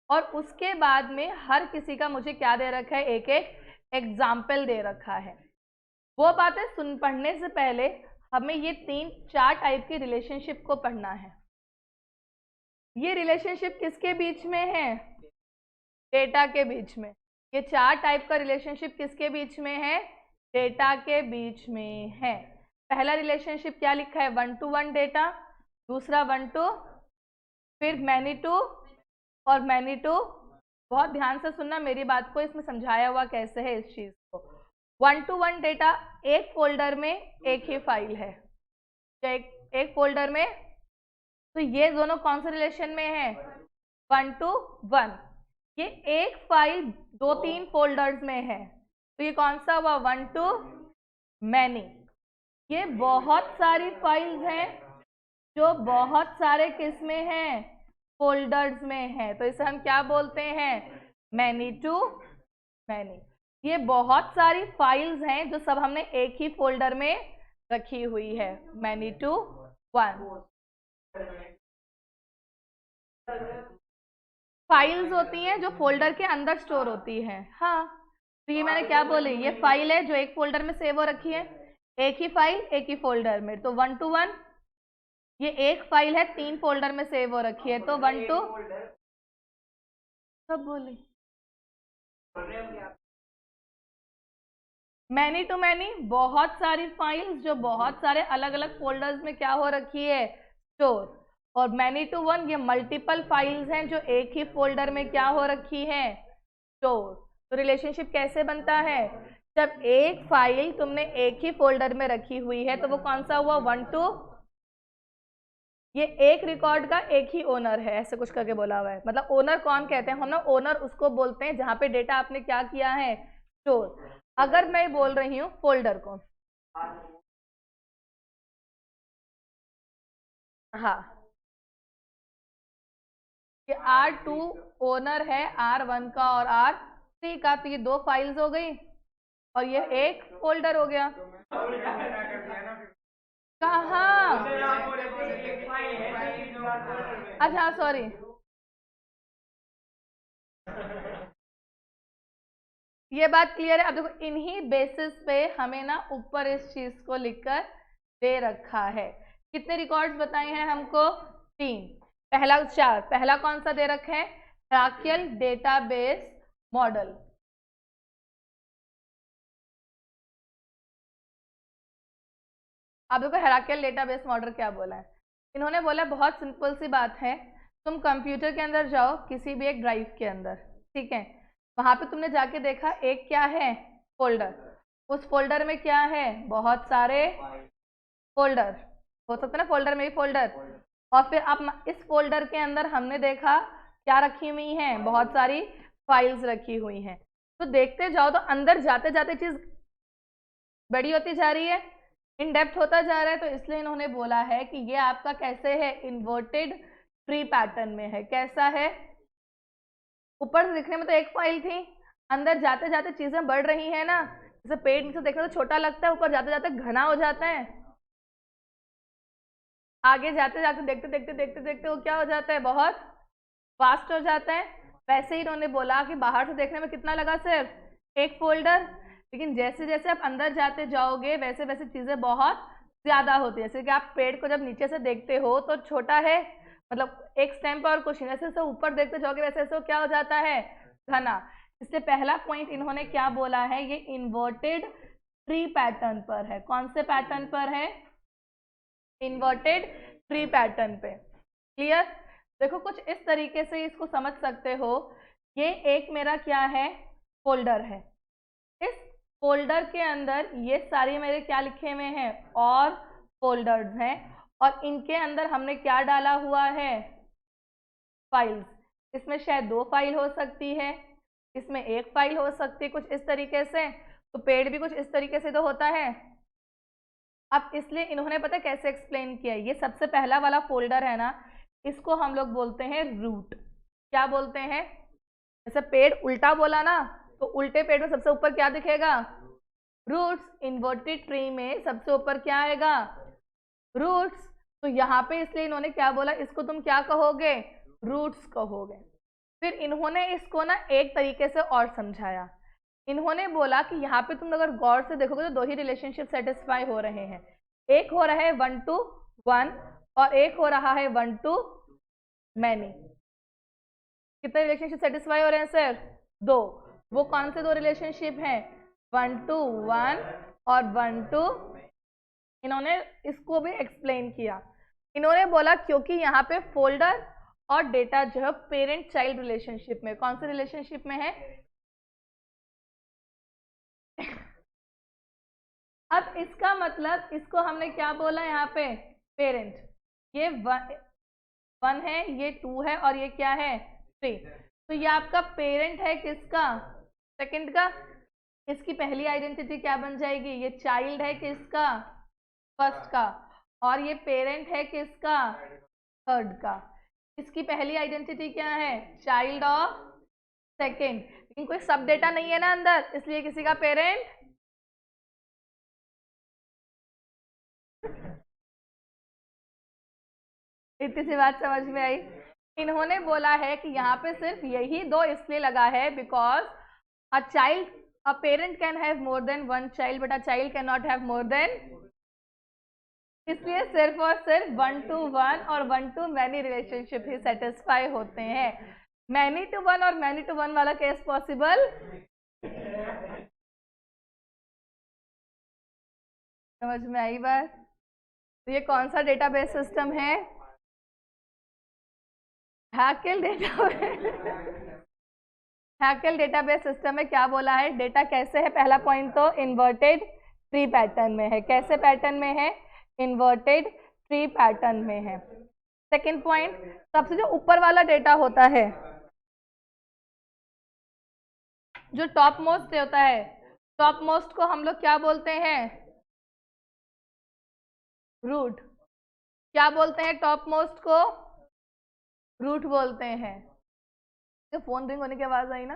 और उसके बाद में हर किसी का मुझे क्या दे रखा है? एक एक एग्जाम्पल दे रखा है। वो बातें पढ़ने से पहले हमें ये 4 टाइप की रिलेशनशिप को पढ़ना है। ये रिलेशनशिप किसके बीच में है? डेटा के बीच में। ये 4 टाइप का रिलेशनशिप किसके बीच में है? डेटा के बीच में है। पहला रिलेशनशिप क्या लिखा है? 1 to 1 डेटा, दूसरा 1 to, फिर मैनी टू और मैनी टू। बहुत ध्यान से सुनना मेरी बात को, इसमें समझाया हुआ कैसे है इस चीज को। 1 to 1 डेटा एक फोल्डर में एक ही फाइल है, एक फोल्डर में। तो ये दोनों कौन से रिलेशन में है? 1 to 1। ये एक फाइल 2-3 फोल्डर्स में है, तो ये कौन सा हुआ? 1 to many। ये बहुत सारी फाइल्स हैं जो बहुत सारे किस में हैं? फोल्डर्स में है, तो इसे हम क्या बोलते हैं? Many to many. ये बहुत सारी फाइल्स हैं जो सब हमने एक ही फोल्डर में रखी हुई है। Many to 1। फाइल्स होती हैं जो फोल्डर के अंदर स्टोर होती हैं। हाँ, तो ये मैंने क्या बोली? ये फाइल है जो एक फोल्डर में सेव हो रखी है। एक ही फाइल एक ही फोल्डर में, तो 1 to 1 ये एक फाइल है 3 फोल्डर में सेव हो रखी है, तो 1 to सब बोली मैनी टू मैनी, बहुत सारी फाइल्स जो बहुत सारे अलग अलग फोल्डर्स में क्या हो रखी है, स्टोर। और मैनी टू वन ये मल्टीपल फाइल्स हैं जो एक ही फोल्डर में क्या हो रखी है, स्टोर। तो रिलेशनशिप कैसे बनता है, जब एक फाइल तुमने एक ही फोल्डर में रखी हुई है तो वो कौन सा हुआ, 1 to, ये एक रिकॉर्ड का एक ही ओनर है, ऐसे कुछ करके बोला हुआ है। मतलब ओनर कौन कहते हैं हम ना, ओनर उसको बोलते हैं जहां पे डेटा आपने क्या किया है, स्टोर। अगर मैं बोल रही हूँ फोल्डर को, हाँ, ये R2 ओनर है R1 का और R3 का, तो ये 2 फाइल्स हो गई और ये एक फोल्डर हो गया। कहाँ, अच्छा सॉरी, ये बात क्लियर है। अब देखो इन्हीं बेसिस पे हमें ना ऊपर इस चीज को लिखकर दे रखा है। कितने रिकॉर्ड्स बताए हैं हमको, 3, पहला 4, पहला कौन सा दे रखा है, हेरार्कियल डेटाबेस मॉडल। अब देखो हेरार्कियल डेटाबेस मॉडल क्या बोला है, इन्होंने बोला बहुत सिंपल सी बात है, तुम कंप्यूटर के अंदर जाओ किसी भी एक ड्राइव के अंदर, ठीक है, वहां पे तुमने जाके देखा एक क्या है, फोल्डर, उस फोल्डर में क्या है, बहुत सारे फोल्डर, हो सकता है ना फोल्डर में ही फोल्डर, और फिर अब इस फोल्डर के अंदर हमने देखा क्या रखी हुई हैं, बहुत सारी फाइल्स रखी हुई हैं। तो देखते जाओ तो अंदर जाते जाते चीज बड़ी होती जा रही है, इन डेप्थ होता जा रहा है। तो इसलिए इन्होंने बोला है कि ये आपका कैसे है, इन्वर्टेड ट्री पैटर्न में है। कैसा है, ऊपर से दिखने में तो एक फाइल थी, अंदर जाते जाते चीजें बढ़ रही है ना, जैसे पेड़ से देखने तो छोटा लगता है, ऊपर जाते जाते घना हो जाता है, आगे जाते जाते देखते देखते देखते देखते वो क्या हो जाता है, बहुत फास्ट हो जाता है। वैसे ही इन्होंने बोला कि बाहर से देखने में कितना लगा, सिर्फ एक फोल्डर, लेकिन जैसे जैसे आप अंदर जाते जाओगे वैसे वैसे चीजें बहुत ज्यादा होती है। जैसे कि आप पेड़ को जब नीचे से देखते हो तो छोटा है, मतलब एक स्टेम पर और कुछ नहीं, जैसे ऊपर देखते जाओगे वैसे वैसे क्या हो जाता है, घना। इसलिए पहला पॉइंट इन्होंने क्या बोला है, ये इन्वर्टेड ट्री पैटर्न पर है। कौन से पैटर्न पर है, इन्वर्टेड ट्री पैटर्न पे। क्लियर, देखो कुछ इस तरीके से इसको समझ सकते हो, ये एक मेरा क्या है, फोल्डर है, इस फोल्डर के अंदर ये सारे मेरे क्या लिखे हुए हैं, और फोल्डर्स हैं, और इनके अंदर हमने क्या डाला हुआ है, फाइल्स। इसमें शायद 2 फाइल हो सकती है, इसमें 1 फाइल हो सकती है, कुछ इस तरीके से। तो पेड़ भी कुछ इस तरीके से तो होता है। अब इसलिए इन्होंने पता कैसे एक्सप्लेन किया, ये सबसे पहला वाला फोल्डर है ना, इसको हम लोग बोलते हैं रूट। क्या बोलते हैं, जैसे पेड़ उल्टा बोला ना, तो उल्टे पेड़ में सबसे ऊपर क्या दिखेगा, रूट्स। इन्वर्टेड ट्री में सबसे ऊपर क्या आएगा, रूट्स। तो यहाँ पे इसलिए इन्होंने क्या बोला, इसको तुम क्या कहोगे, रूट्स कहोगे। फिर इन्होंने इसको ना एक तरीके से और समझाया, इन्होंने बोला कि यहाँ पे तुम अगर गौर से देखोगे तो 2 ही रिलेशनशिप सेटिस्फाई हो रहे हैं, एक हो रहा है 1 to 1 और एक हो रहा है 1 to many। कितने रिलेशनशिप सेटिस्फाई हो रहे हैं सर, 2। वो कौन से 2 रिलेशनशिप हैं, 1 to 1 और 1 to, इन्होंने इसको भी एक्सप्लेन किया। इन्होंने बोला क्योंकि यहाँ पे फोल्डर और डेटा जो है पेरेंट चाइल्ड रिलेशनशिप में, कौन से रिलेशनशिप में है। अब इसका मतलब इसको हमने क्या बोला यहाँ पे, पेरेंट। ये 1 है, ये 2 है और ये क्या है, 3। तो ये आपका पेरेंट है किसका, सेकंड का। इसकी पहली आइडेंटिटी क्या बन जाएगी, ये चाइल्ड है किसका, फर्स्ट का, और ये पेरेंट है किसका, थर्ड का। इसकी पहली आइडेंटिटी क्या है, चाइल्ड ऑफ सेकंड, लेकिन कोई सब डेटा नहीं है ना अंदर, इसलिए किसी का पेरेंट। इतनी सी बात समझ में आई। इन्होंने बोला है कि यहाँ पे सिर्फ यही 2 इसलिए लगा है because a child a parent can have more than one child but a child can not have more than, इसलिए सिर्फ और सिर्फ 1 to 1 और 1 to many relationship he satisfy होते हैं। मैनी टू 1 और मैनी टू 1 वाला केस पॉसिबल? समझ में आई बात? तो ये कौन सा डेटाबेस सिस्टम है? Hückel database. Hückel database system में क्या बोला है? डेटा कैसे है? पहला पॉइंट तो इन्वर्टेड ट्री पैटर्न में है। कैसे पैटर्न में है? इन्वर्टेड ट्री पैटर्न में है। सेकंड पॉइंट, सबसे जो ऊपर वाला डेटा होता है, जो टॉप मोस्ट होता है, टॉप मोस्ट को हम लोग क्या बोलते हैं? रूट। क्या बोलते हैं टॉप मोस्ट को? रूट बोलते हैं। तो फोन रिंग होने की आवाज आई ना?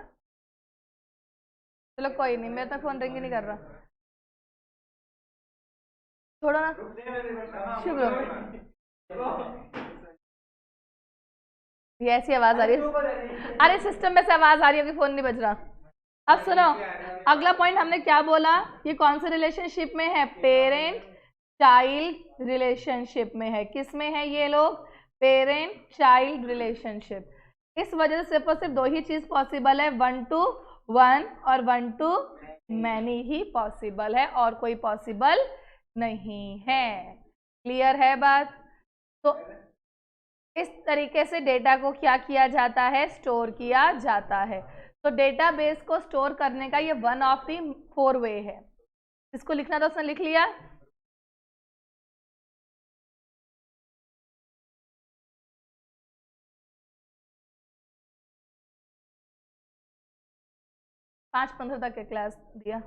चलो कोई नहीं, मैं तो फोन रिंग ही नहीं कर रहा, छोड़ो ना। शुभ ये ऐसी आवाज आ रही है, अरे सिस्टम में से आवाज आ रही होगी, फोन नहीं बज रहा। अब सुनो, अगला पॉइंट हमने क्या बोला? ये कौन से रिलेशनशिप में है? पेरेंट चाइल्ड रिलेशनशिप में है। किस में है ये लोग? Parent child relationship. इस वजह से सिर्फ और सिर्फ दो ही चीज पॉसिबल है, 1 to 1 और 1 to many ही पॉसिबल है, और कोई पॉसिबल नहीं है। क्लियर है बात? तो इस तरीके से डेटा को क्या किया जाता है? स्टोर किया जाता है। तो डेटाबेस को स्टोर करने का ये वन ऑफ दी 4 वे है। इसको लिखना था, उसने लिख लिया। पाँच 15 तक के क्लास दिया।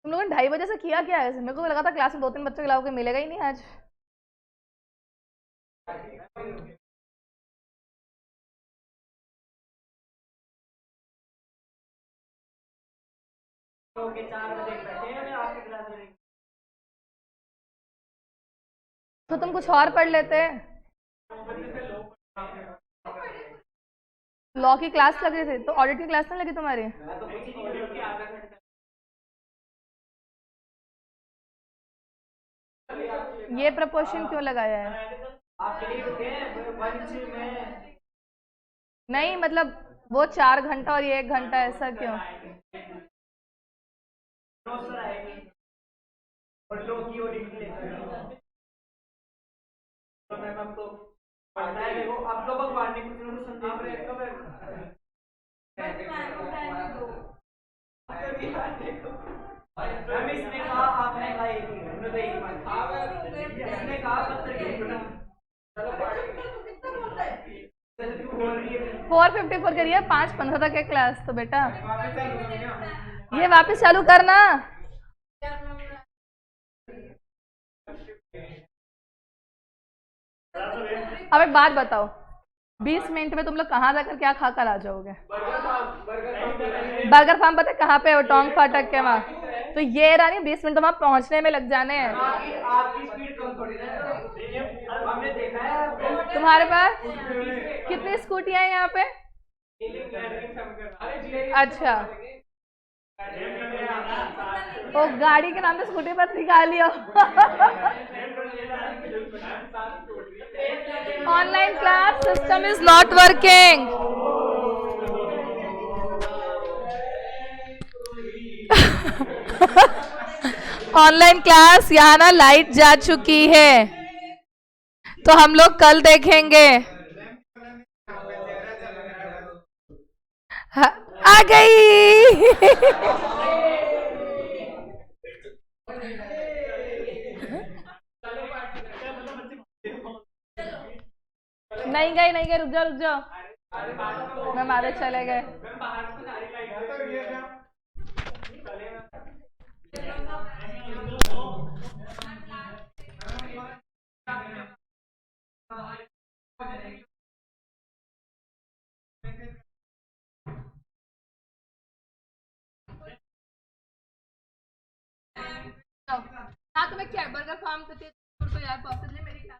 तुम लोगों ने 2:30 बजे से किया क्या है? मेरे को लगा था क्लास में 2-3 बच्चों के अलावा कोई मिलेगा ही नहीं आज। ओके, 4 बजे बैठे हैं आपकी क्लास में। तो तुम कुछ और पढ़ लेते। लॉ की क्लास लग रही थी, तो ऑडिट की क्लास नहीं लगी तुम्हारी? ये प्रपोर्शन क्यों लगाया है? आपके लिए रुके हैं बंच में। नहीं मतलब वो 4 घंटा और ये 1 घंटा, ऐसा क्यों? सर आएंगे और लो की ऑडिट लेकर। तो मैम आपको पढ़ना है, देखो अब तो भगवान ने कुछ ना कुछ संदेश मैम इसने कहा, आपने कहा एक ही, हमने तो एक ही इसने कहा 4:54 करिए, 5:15 तक है क्लास। तो बेटा ये वापस चालू करना। अब एक बात बताओ, 20 मिनट में तुम लोग कहाँ जाकर क्या खा कर आ जाओगे? बर्गर फार्म पता है कहाँ पे है? टोंग फाटक के वहाँ। तो ये रानी 20 मिनट तो वहाँ पहुँचने में लग जाने हैं। आपकी स्पीड कम थोड़ी है, हमने देखा है। तुम्हारे पास कितनी स्कूटियाँ हैं यहाँ पे? अच्छा, तो गाड़ी के नाम पे स्कूटी पर निकाल लियो। Online class system is not working. Online class यहाँ ना लाइट जा चुकी है, तो हम लोग कल देखेंगे। आ गई। नहीं गए, नहीं गए, रुक जाओ रुक जाओ, मैम आधे चले गए। हाँ तुम्हें क्या बर्गर फार्म करती है तो यार पॉसिबली मेरी क्लास